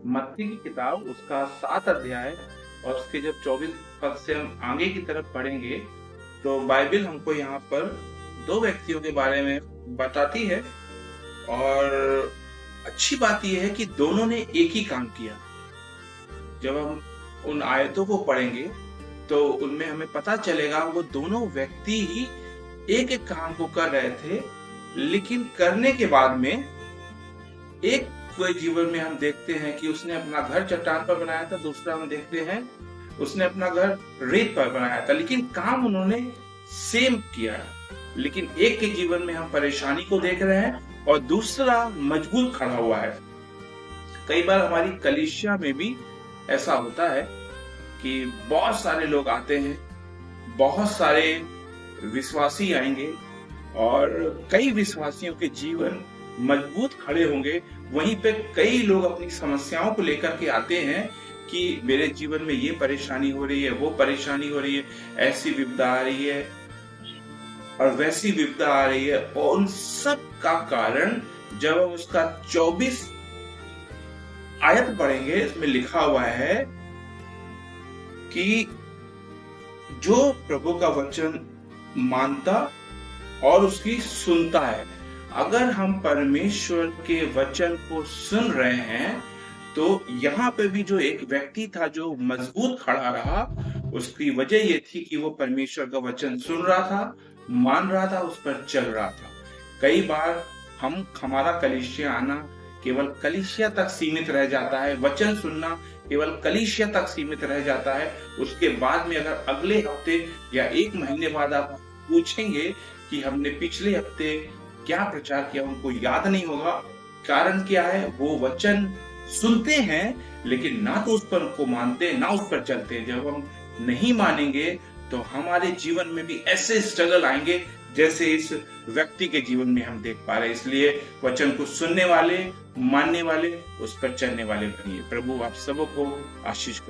मत्ती की किताब उसका 7 अध्याय और उसके जब 24 पद से हम आगे की तरफ पढ़ेंगे, तो बाइबिल हमको यहाँ पर 2 व्यक्तियों के बारे में बताती है और अच्छी बात ये है कि दोनों ने एक ही काम किया। जब हम उन आयतों को पढ़ेंगे, तो उनमें हमें पता चलेगा वो दोनों व्यक्ति ही एक-एक काम को कर रहे थे, लेकिन करने के बाद में एक कोई जीवन में हम देखते हैं कि उसने अपना घर चट्टान पर बनाया था, दूसरा हम देखते हैं उसने अपना घर रेत पर बनाया था, लेकिन काम उन्होंने सेम किया। लेकिन एक के जीवन में हम परेशानी को देख रहे हैं और दूसरा मजबूत खड़ा हुआ है। कई बार हमारी कलीसिया में भी ऐसा होता है कि बहुत सारे लोग आते हैं, बहुत सारे विश्वासी आएंगे और कई विश्वासियों के जीवन मजबूत खड़े होंगे। वहीं पे कई लोग अपनी समस्याओं को लेकर के आते हैं कि मेरे जीवन में ये परेशानी हो रही है, वो परेशानी हो रही है, ऐसी विपदा आ रही है और वैसी विपदा आ रही है, और उन सब का कारण जब हम उसका 24 आयत पढ़ेंगे, इसमें लिखा हुआ है कि जो प्रभु का वचन मानता और उसकी सुनता है। अगर हम परमेश्वर के वचन को सुन रहे हैं, तो यहाँ पे भी जो एक व्यक्ति था जो मजबूत खड़ा रहा, उसकी वजह ये थी कि वो परमेश्वर का वचन सुन रहा था, मान रहा था, उस पर चल रहा था। कई बार हमारा कलीसिया आना केवल कलीसिया तक सीमित रह जाता है, वचन सुनना केवल कलीसिया तक सीमित रह जाता है। उसके बाद में अगर अगले हफ्ते या 1 महीने बाद आप पूछेंगे कि हमने पिछले हफ्ते क्या प्रचार किया, उनको याद नहीं होगा। कारण क्या है? वो वचन सुनते हैं लेकिन ना तो उस पर को मानते, ना उस पर चलते। जब हम नहीं मानेंगे तो हमारे जीवन में भी ऐसे स्ट्रगल आएंगे जैसे इस व्यक्ति के जीवन में हम देख पा रहे हैं। इसलिए वचन को सुनने वाले, मानने वाले, उस पर चलने वाले बनिए। प्रभु आप सबको आशीष करे।